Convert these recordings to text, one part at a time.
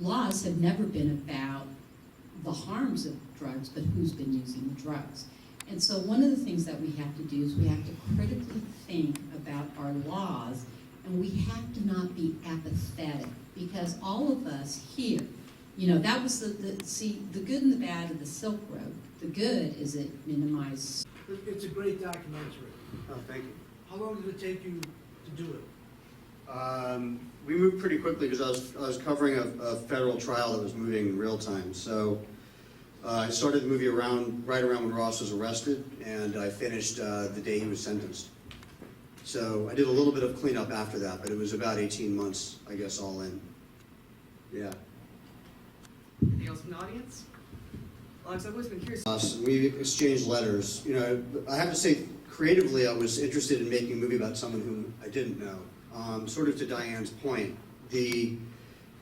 laws have never been about the harms of drugs, but who's been using the drugs. And so one of the things that we have to do is we have to critically think about our laws, and we have to not be apathetic, because all of us here, you know, that was the good and the bad of the Silk Road. The good is it minimized. It's a great documentary. Oh, thank you. How long did it take you to do it? We moved pretty quickly because I was covering a federal trial that was moving in real time. So I started the movie right around when Ross was arrested, and I finished the day he was sentenced. So I did a little bit of cleanup after that, but it was about 18 months, I guess, all in. Yeah. Anything else from the audience? Alex, I've always been curious. We exchanged letters. You know, I have to say, creatively, I was interested in making a movie about someone whom I didn't know. Sort of to Diane's point, the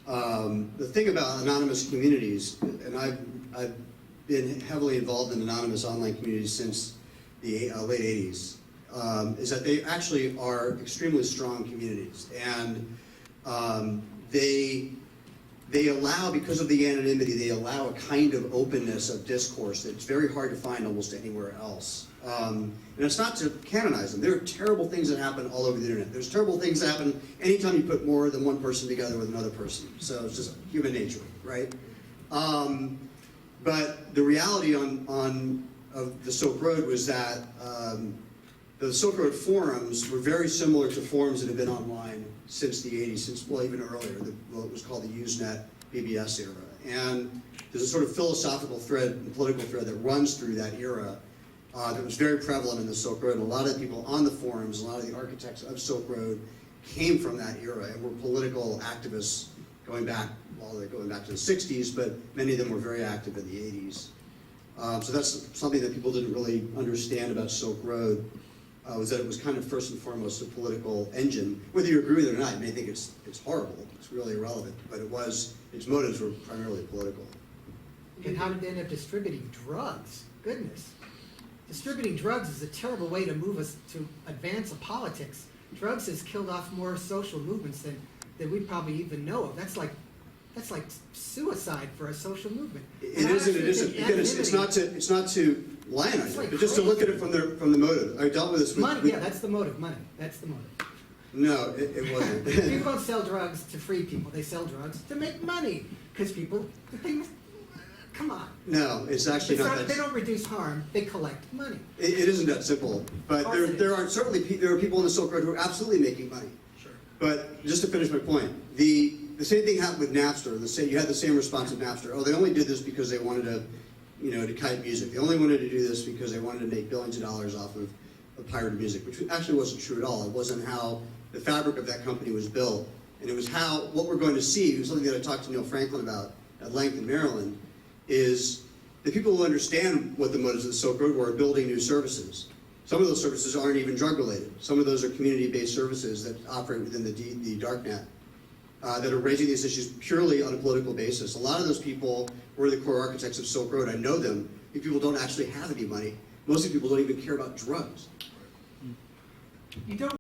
thing about anonymous communities, and I've been heavily involved in anonymous online communities since the late 80s, is that they actually are extremely strong communities, and they allow, because of the anonymity, they allow a kind of openness of discourse that's very hard to find almost anywhere else. And it's not to canonize them. There are terrible things that happen all over the internet. There's terrible things that happen anytime you put more than one person together with another person. So it's just human nature, right? But the reality of the Silk Road was that the Silk Road forums were very similar to forums that have been online since the 80s, well, even earlier, what was called the Usenet BBS era. And there's a sort of philosophical thread and political thread that runs through that era that was very prevalent in the Silk Road. And a lot of the people on the forums, a lot of the architects of Silk Road came from that era and were political activists going back, well, they're going back to the 60s, but many of them were very active in the 80s. So that's something that people didn't really understand about Silk Road, was that it was kind of first and foremost a political engine. Whether you agree with it or not, you may think it's horrible, it's really irrelevant, but its motives were primarily political. And how did they end up distributing drugs? Goodness. Distributing drugs is a terrible way to move us to advance of politics. Drugs has killed off more social movements than we probably even know of. That's like suicide for a social movement. It isn't. Again, it's not to lionize it, but just to look at it from the motive. I dealt with this with money. Yeah, that's the motive. Money. That's the motive. No, it wasn't. People don't sell drugs to free people. They sell drugs to make money because come on. No, it's actually not that. They don't reduce harm. They collect money. It isn't that simple. But there are people in the Silk Road who are absolutely making money. Sure. But just to finish my point, the same thing happened with Napster. You had the same response with Napster. Oh, they only did this because they wanted to kite music. They only wanted to do this because they wanted to make billions of dollars off of pirated music, which actually wasn't true at all. It wasn't how the fabric of that company was built. And it was what we're going to see, something that I talked to Neil Franklin about at length in Maryland, is the people who understand what the motives of the Silk Road were building new services. Some of those services aren't even drug related. Some of those are community-based services that operate within the darknet that are raising these issues purely on a political basis. A lot of those people were the core architects of Silk Road. I know them. These people don't actually have any money. Most of the people don't even care about drugs. You don't